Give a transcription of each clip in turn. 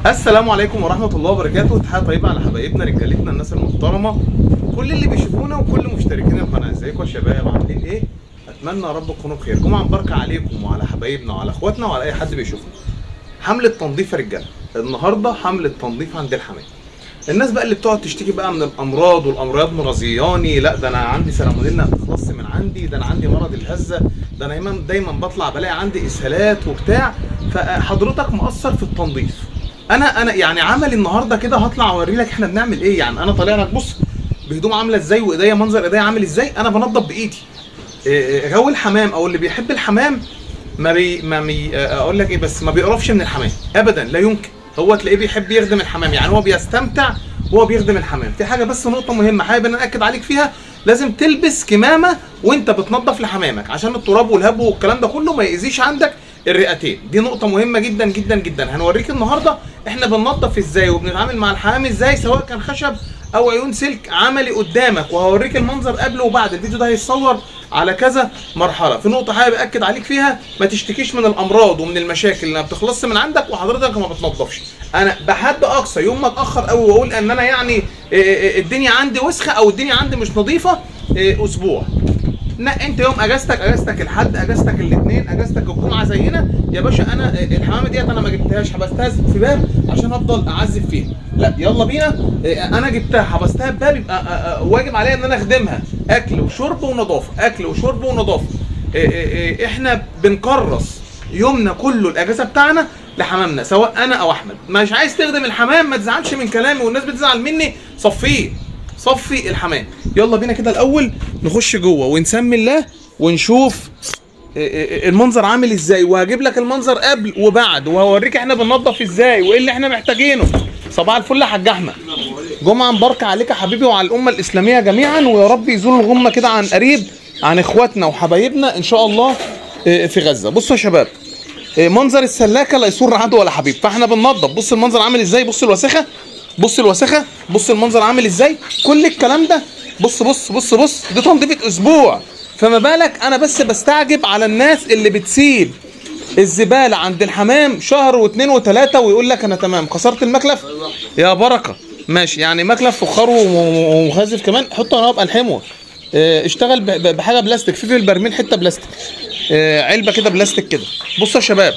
السلام عليكم ورحمة الله وبركاته. تحية طيبة على حبايبنا رجالتنا الناس المحترمة، كل اللي بيشوفونا وكل مشتركين القناة. ازيكم يا شباب، عاملين ايه؟ اتمنى يا رب تكونوا بخير. جمعة مباركة عليكم وعلى حبايبنا وعلى اخواتنا وعلى اي حد بيشوفنا. حملة تنظيف يا رجالة، النهارده حملة تنظيف عند الحمام. الناس بقى اللي بتقعد تشتكي بقى من الامراض والامراض مرضياني، لا ده انا عندي سالمونيلا هتخلص من عندي، ده انا عندي مرض الهزه، ده انا دايما بطلع بلاقي عندي اسهالات وبتاع. فحضرتك مقصر في التنظيف. انا يعني عملي النهارده كده هطلع اوري لك احنا بنعمل ايه. يعني انا طالع لك بص بهدوم عامله ازاي، وايديا منظر ايديا عامل ازاي. انا بنضف بايدي. غاوي الحمام او اللي بيحب الحمام اقول لك ايه، بس ما بيقرفش من الحمام ابدا، لا يمكن. هو تلاقيه بيحب يخدم الحمام، يعني هو بيستمتع وهو بيخدم الحمام. في حاجه بس نقطه مهمه حابب ان اكد عليك فيها، لازم تلبس كمامه وانت بتنظف لحمامك عشان التراب والهبو والكلام ده كله ما يأذيش عندك الرئتين. دي نقطه مهمه جدا جدا جدا. هنوريك النهارده احنا بننظف ازاي وبنتعامل مع الحمام ازاي، سواء كان خشب او عيون سلك عملي قدامك، وهوريك المنظر قبل وبعد. الفيديو ده هيتصور على كذا مرحله. في نقطه حابب اكد عليك فيها، ما تشتكيش من الامراض ومن المشاكل اللي ما بتخلصش من عندك وحضرتك ما بتنظفش. انا بحد اقصى يوم ما اتاخر قوي واقول ان انا يعني الدنيا عندي وسخه او الدنيا عندي مش نظيفه، اسبوع. لا انت يوم اجازتك الحد، اجازتك الاثنين، اجازتك الجمعه زينا يا باشا. انا الحمامه ديت انا ما جبتهاش حبستها في باب عشان افضل اعذب فيها، لا يلا بينا. انا جبتها حبستها في باب، يبقى واجب عليا ان انا اخدمها اكل وشرب ونظافه، اكل وشرب ونظافه. احنا بنكرس يومنا كله الاجازه بتاعنا لحمامنا، سواء انا او احمد. مش عايز تخدم الحمام ما تزعلش من كلامي، والناس بتزعل مني، صفيه صفي الحمام. يلا بينا كده الاول نخش جوه ونسمي الله ونشوف المنظر عامل ازاي، وهجيب لك المنظر قبل وبعد، وهوريك احنا بننظف ازاي وايه اللي احنا محتاجينه. صباح الفل يا حاج احمد، جمعه مباركه عليك يا حبيبي وعلى الامه الاسلاميه جميعا، ويا رب يزول الغمه كده عن قريب عن اخواتنا وحبايبنا ان شاء الله في غزه. بصوا يا شباب، منظر السلاكه لا يسر عدو ولا حبيب، فاحنا بننظف. بص المنظر عامل ازاي، بص الوساخه، بص الوساخه، بص المنظر عامل ازاي، كل الكلام ده. بص بص بص بص، دي تنظيفه اسبوع، فما بالك انا بس بستعجب على الناس اللي بتسيب الزباله عند الحمام شهر واثنين وثلاثه ويقول لك انا تمام كسرت المكلف يا بركه. ماشي، يعني مكلف فخار ومخزف كمان، حطه انا ابقى الحمه. اشتغل بحاجه بلاستيك، في البرميل حته بلاستيك، علبه كده بلاستيك كده. بصوا يا شباب،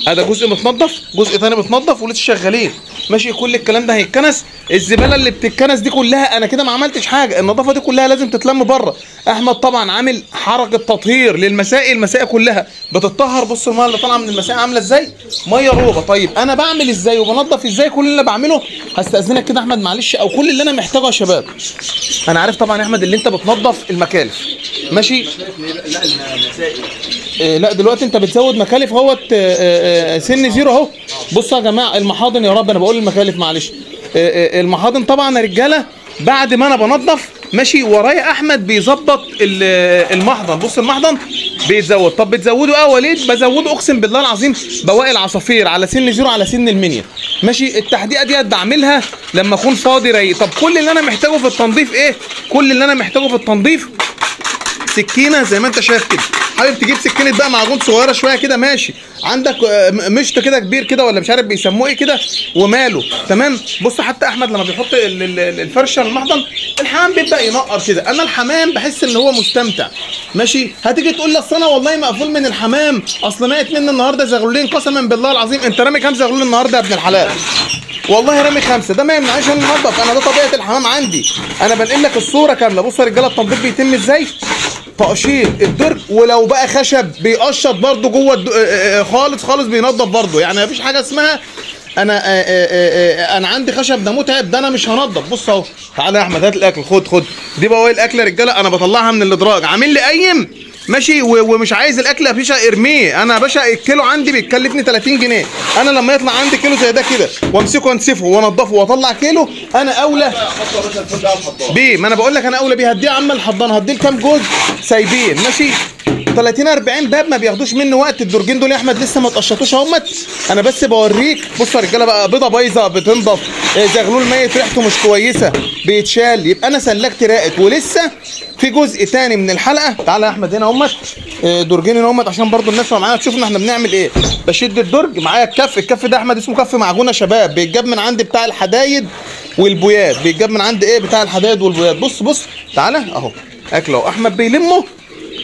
هذا جزء متنضف، جزء ثاني متنضف ولسه شغالين. ماشي، كل الكلام ده هيتكنس. الزباله اللي بتتكنس دي كلها انا كده ما عملتش حاجه، النظافه دي كلها لازم تتلم بره. احمد طبعا عامل حركه تطهير للمسائل، المسائل كلها بتتطهر. بص الميه اللي طالعه من المسائل عامله ازاي، ميه روبه. طيب انا بعمل ازاي وبنضف ازاي؟ كل اللي انا بعمله هستاذنك كده احمد معلش، او كل اللي انا محتاجه يا شباب. انا عارف طبعا يا احمد اللي انت بتنظف المكالف، ماشي. لا المسائل لا دلوقتي انت بتزود مكالف اهوت، سن زيرو اهو. بصوا يا جماعه المحاضن، يا رب انا بقول المكالف معلش. المحاضن طبعا يا رجاله بعد ما انا بنضف، ماشي، ورايا احمد بيظبط المحضن. بص المحضن بيتزود. طب بتزوده ايه يا وليد؟ بزوده اقسم بالله العظيم بواقي العصافير على سن زيرو على سن المنيا، ماشي. التحديقه ديت بعملها لما اكون فاضي رايق. طب كل اللي انا محتاجه في التنظيف ايه؟ كل اللي انا محتاجه في التنظيف سكينه زي ما انت شايف كده. حابب تجيب سكينه بقى معجون صغيره شويه كده، ماشي. عندك مشط كده كبير كده ولا مش عارف بيسموه ايه كده وماله، تمام. بص حتى احمد لما بيحط الفرشه المحضن الحمام بيبدا ينقر كده. انا الحمام بحس ان هو مستمتع، ماشي. هتيجي تقول لي اصل انا والله مقفول من الحمام، اصل مات مني النهارده زغلولين. قسما بالله العظيم انت رامي كام زغلول النهارده يا ابن الحلال؟ والله رامي 5. ده ما يمنعش ان انضف، انا ده طبيعه الحمام عندي. انا بنقل لك الصوره كامله. بصوا يا رجاله التنظيف بيتم ازاي، تقشير الدرج، ولو بقى خشب بيقشط برده جوه خالص خالص بينضف برده. يعني مفيش حاجه اسمها انا عندي خشب ده متعب ده انا مش هنضف. بص اهو، تعالى يا احمد هات الاكل، خد دي بواقي الاكل يا رجاله، انا بطلعها من الادراج. عامل لي قيم، ماشي، ومش عايز الاكل يا باشا ارميه. انا يا باشا الكيلو عندي بيتكلفني 30 جنيه. انا لما يطلع عندي كيلو زي ده كده وامسكه وانسفه وانضفه واطلع كيلو، انا اولى بيه. ما انا بقول لك انا اولى بيه. هديه يا عم الحضان، هديه كام جوز سايبين، ماشي. 30 40 باب ما بياخدوش مني وقت. الدرجين دول يا احمد لسه ما اتقشطوش اهمت، انا بس بوريك. بص يا رجاله بقى، بيضه بايظه بتنضف، زغلول ميت ريحته مش كويسه بيتشال، يبقى انا سلكت راقت. ولسه في جزء تاني من الحلقه. تعالى يا احمد هنا اهمت، درجين هنا اهمت عشان برضو الناس اللي معانا تشوفنا احنا بنعمل ايه. بشد الدرج معايا الكف ده يا احمد اسمه كف معجونه شباب، بيتجاب من عند بتاع الحدايد والبويات، بيتجاب من عند ايه بتاع الحدايد والبويات. بص تعالى اهو اكل اهو. احمد بيلمه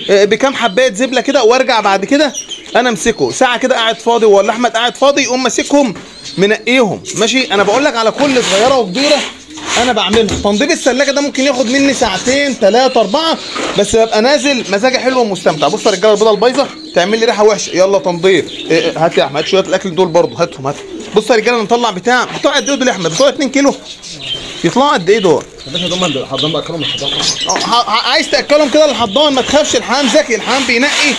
بكام حبايه زبله كده، وارجع بعد كده انا امسكه ساعه كده قاعد فاضي، ولا احمد قاعد فاضي، يقوم ماسكهم منقيهم. ماشي، انا بقول لك على كل صغيره وكبيره انا بعملها. تنظيف الثلاجه ده ممكن ياخد مني ساعتين 3 4، بس ببقى نازل مزاجي حلو ومستمتع. بص يا رجاله البيضه البايظه تعمل لي ريحه وحشه، يلا تنظيف. هات يا احمد، هات شويه الاكل دول برضه، هاتهم. بص يا رجاله نطلع بتوع قد ايه دول يا احمد؟ بتوع 2 كيلو يطلعوا قد ايه دول؟ يا باشا دول الحضان باكلهم الحضان. عايز تاكلهم كده للحضان، ما تخافش، الحمام ذكي، الحمام بينقي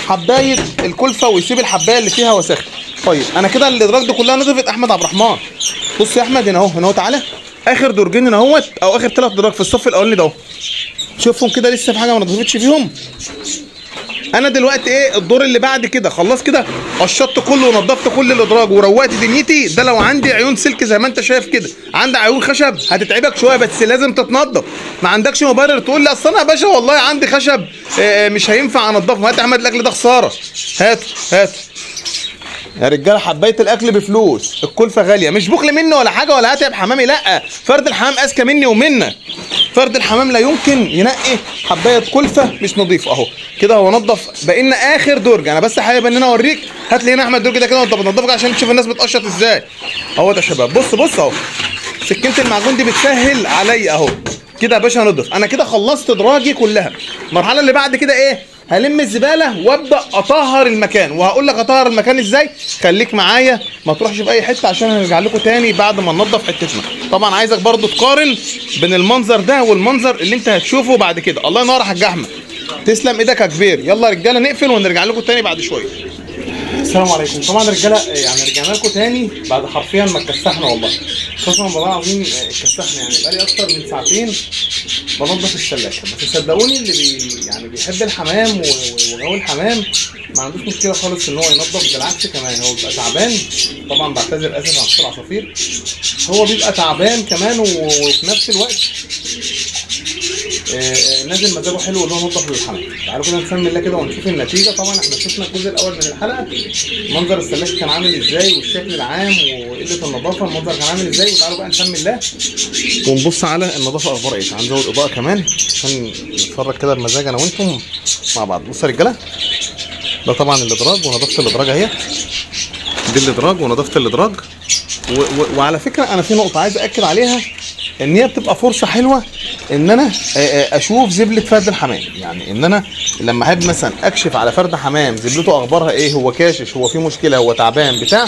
حبايه الكلفه ويسيب الحبايه اللي فيها وسخ. طيب انا كده الادراج دي كلها نضفت احمد عبد الرحمن. بص يا احمد هنا اهو تعالى، اخر درجين هنا اهوت، او اخر 3 ادراج في الصف الاولاني ده اهو، شوفهم كده لسه في حاجه ما نضفتش فيهم. انا دلوقتي ايه الدور اللي بعد كده؟ خلاص كده قشطت كله ونضفت كل الادراج وروقت دنيتي. ده لو عندي عيون سلك زي ما انت شايف كده، عندي عيون خشب هتتعبك شويه، بس لازم تتنضف. ما عندكش مبرر تقول لي اصل انا يا باشا والله عندي خشب مش هينفع انضفه. هات يا احمد الاكل ده خساره، هات يا رجاله حبايه الاكل بفلوس، الكلفه غاليه، مش بخل مني ولا حاجه ولا هاتعب حمامي، لا، فرد الحمام اذكى مني ومنك. فرد الحمام لا يمكن ينقي حبايه كلفه مش نظيفه. اهو كده هو نضف، بقى لنا اخر درج. انا بس حابب ان انا اوريك. هات لي هنا احمد درج ده كده ونضفك عشان تشوف الناس بتقشط ازاي. اهو ده يا شباب، بص اهو سكينه المعجون دي بتسهل عليا اهو كده يا باشا نضف. انا كده خلصت ادراجي كلها. المرحله اللي بعد كده ايه؟ هلم الزباله وابدا اطهر المكان، وهقول لك اطهر المكان ازاي. خليك معايا ما تروحش في اي حته عشان هنرجع لكم تاني بعد ما ننضف حتتنا. طبعا عايزك برضو تقارن بين المنظر ده والمنظر اللي انت هتشوفه بعد كده. الله ينور يا حاج احمد، تسلم ايدك يا كبير. يلا يا رجاله نقفل ونرجع لكم تاني بعد شويه. السلام عليكم. طبعا رجاله يعني رجعنا لكم تاني بعد حرفيا ما اتكسحنا والله، قسما بالله العظيم اتكسحنا. يعني بقالي اكتر من ساعتين بنضف الثلاجه، بس صدقوني اللي يعني بيحب الحمام وجو الحمام ما عندوش مشكله خالص ان هو ينضف، بالعكس كمان هو بيبقى تعبان. طبعا بعتذر اسف عن صوت العصافير، هو بيبقى تعبان كمان وفي نفس الوقت نازل مزاجه حلو ان هو ينضف للحمام. تعالوا كده نسمي الله كده ونشوف النتيجه. طبعا احنا شفنا الجزء الاول من الحلقه منظر الثلاجه كان عامل ازاي والشكل العام وقله النظافه، المنظر كان عامل ازاي. وتعالوا بقى نسمي الله ونبص على النظافه اخبارها ايه. هنزود اضاءه كمان عشان نتفرج كده بمزاج انا وانتم مع بعض. بصوا يا رجاله، ده طبعا الادراج ونظافه الادراج اهي، دي الادراج ونظافه الادراج. وعلى فكره انا في نقطه عايز اكد عليها، ان هي بتبقى فرصه حلوه ان انا اشوف زبله فرد الحمام. يعني ان انا لما احب مثلا اكشف على فرد حمام زبلته اخبارها ايه، هو كاشش، هو في مشكله، هو تعبان بتاع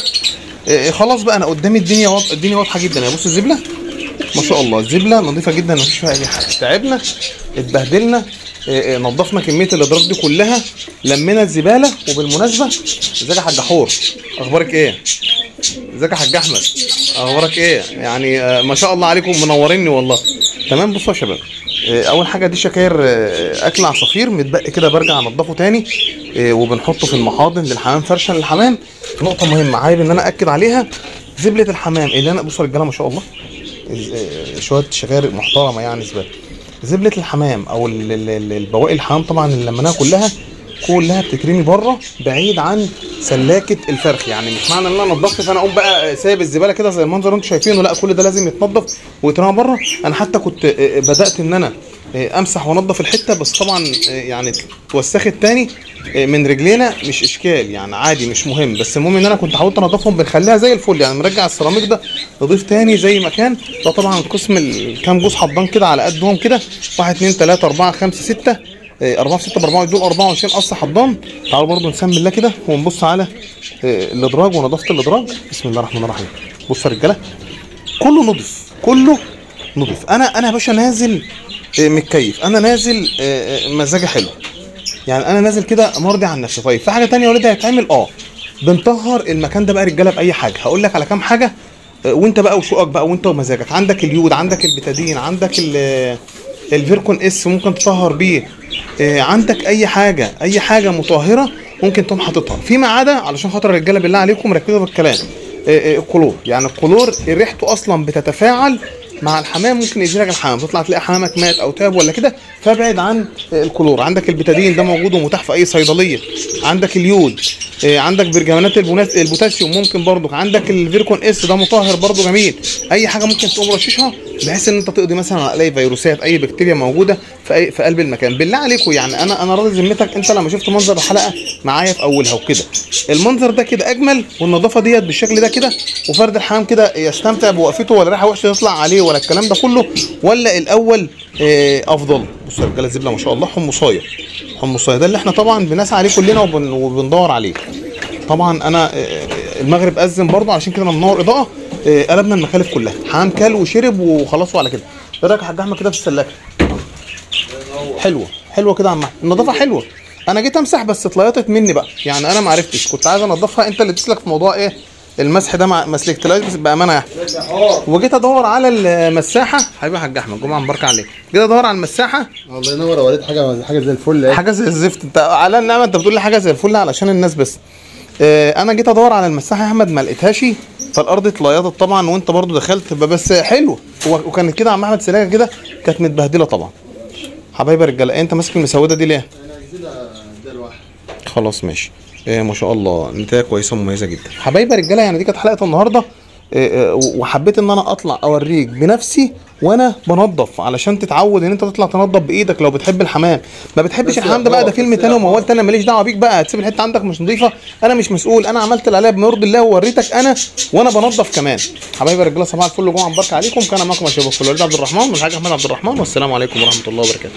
خلاص بقى انا قدامي الدنيا واضحه جدا. يا بص الزبله ما شاء الله، الزبله نظيفه جدا مفيش فيها اي حاجه. تعبنا اتبهدلنا نظفنا كميه الادراج دي كلها، لمينا الزباله. وبالمناسبه ازيك يا حاج حور، اخبارك ايه؟ ازيك يا حاج احمد، اخبارك ايه؟ يعني ما شاء الله عليكم منوريني والله. تمام. بصوا يا شباب، اول حاجه دي شكاير اكل عصافير متبقي كده، برجع انضفه تاني وبنحطه في المحاضن للحمام، فرشه للحمام. نقطه مهمه عايز ان انا اكد عليها، زبله الحمام اللي انا بصوا يا رجاله ما شاء الله شويه شكاير محترمه يعني زباله. زبله الحمام او البواقي الحمام طبعا اللي لمناها كلها بتترمي بره بعيد عن سلاكه الفرخ. يعني مش معنى ان انا نضفت فانا اقوم بقى سايب الزباله كده زي المنظر اللي انتم شايفينه، لا، كل ده لازم يتنضف ويترمى بره. انا حتى كنت بدات ان انا امسح وانضف الحته، بس طبعا يعني اتوسخت تاني من رجلينا، مش اشكال يعني عادي مش مهم، بس المهم ان انا كنت حاولت انضفهم بنخليها زي الفل. يعني مرجع السيراميك ده نضيف تاني زي ما كان. ده طبعا قسم الكام جوز حضان كده على قدهم كده، 1 2 3 4 5 6 4 في 6 ب 4 دول 24 قص حضان. تعالوا برضو نسمي الله كده ونبص على الادراج ونظافه الادراج. بسم الله الرحمن الرحيم. بصوا يا رجاله كله نضيف. انا يا باشا نازل متكيف، انا نازل مزاجي حلو، يعني انا نازل كده مرضي عن نفسي. طيب في حاجه ثانيه يا ولاد هيتعمل، بنطهر المكان ده بقى رجاله باي حاجه. هقول لك على كام حاجه وانت بقى وشوقك بقى وانت ومزاجك. عندك اليود، عندك البتادين، عندك الفيركون اس ممكن تطهر بيه عندك اي حاجه مطهره ممكن تقوم حاططها فيما عدا، علشان خاطر الرجاله بالله عليكم ركزوا في الكلام، الكلور. يعني الكلور ريحته اصلا بتتفاعل مع الحمام، ممكن يجيلك الحمام تطلع تلاقي حمامك مات او تاب ولا كده، فابعد عن الكلور. عندك البيتادين ده موجود ومتاح في اي صيدليه، عندك اليود، عندك برجمانات البوتاسيوم ممكن برضك، عندك الفيركون اس ده مطهر برضه جميل. اي حاجه ممكن تقوم رششها بحيث ان انت تقضي مثلا على اي فيروسات اي بكتيريا موجوده في قلب المكان. بالله عليكم يعني انا راضي ذمتك، انت لما شفت منظر الحلقه معايا في اولها وكده، المنظر ده كده اجمل، والنظافه ديت بالشكل ده كده، وفرد الحمام كده يستمتع بوقفته، ولا ريحه وحشه تطلع عليه ولا الكلام ده كله، ولا الاول افضل. بصوا يا رجاله الزبله ما شاء الله حمصايه، حمصايه ده اللي احنا طبعا بنسعى عليه كلنا وبندور عليه. طبعا انا المغرب اذن برضه، علشان كده انا منور اضاءه، قلبنا المخالف كلها، حمام كل وشرب وخلاص وعلى كده. ايه رايك يا حاج احمد كده في السلاكه؟ حلوه كده يا عم، النظافه حلوه. انا جيت امسح بس اتليطت مني بقى، يعني انا ما عرفتش، كنت عايز انضفها، انت اللي تسلك في موضوع ايه المسح ده، ما مسلكتلاش بس بامانه يعني. وجيت ادور على المساحه، حبيبي يا حاج احمد جمعه مبارك عليك، جيت ادور على المساحه، الله ينور، وريت حاجه زي الفل اهي، حاجه زي الزفت. انت على النعمه انت بتقول لي حاجه زي الفل علشان الناس بس. انا جيت ادور على المساحه يا احمد ما لقيتهاش، فالارض اتليطت طبعا، وانت برضو دخلت بس حلو. وكانت كده يا عم احمد سلاكه كده كانت متبهدله طبعا. حبايبي يا رجاله، انت ماسك المسوده دي ليه؟ انا عايزينها ده الواحد. خلاص ماشي. ما شاء الله نتايه كويسه ومميزه جدا. حبايبي يا رجاله يعني دي كانت حلقه النهارده، وحبيت ان انا اطلع اوريك بنفسي وانا بنظف، علشان تتعود ان انت تطلع تنظف بايدك لو بتحب الحمام. ما بتحبش الحمام ده بقى ده فيلم تاني وموال تاني، ماليش دعوه بيك بقى، هتسيب الحته عندك مش نظيفه، انا مش مسؤول، انا عملت اللي عليا بما يرضي الله ووريتك انا وانا بنظف كمان. حبايبي يا رجاله صباح الفل وجمعه مباركه عليكم، كان معاكم يا شباب الوليد عبد الرحمن من الحاج احمد عبد الرحمن، والسلام عليكم ورحمه الله وبركاته.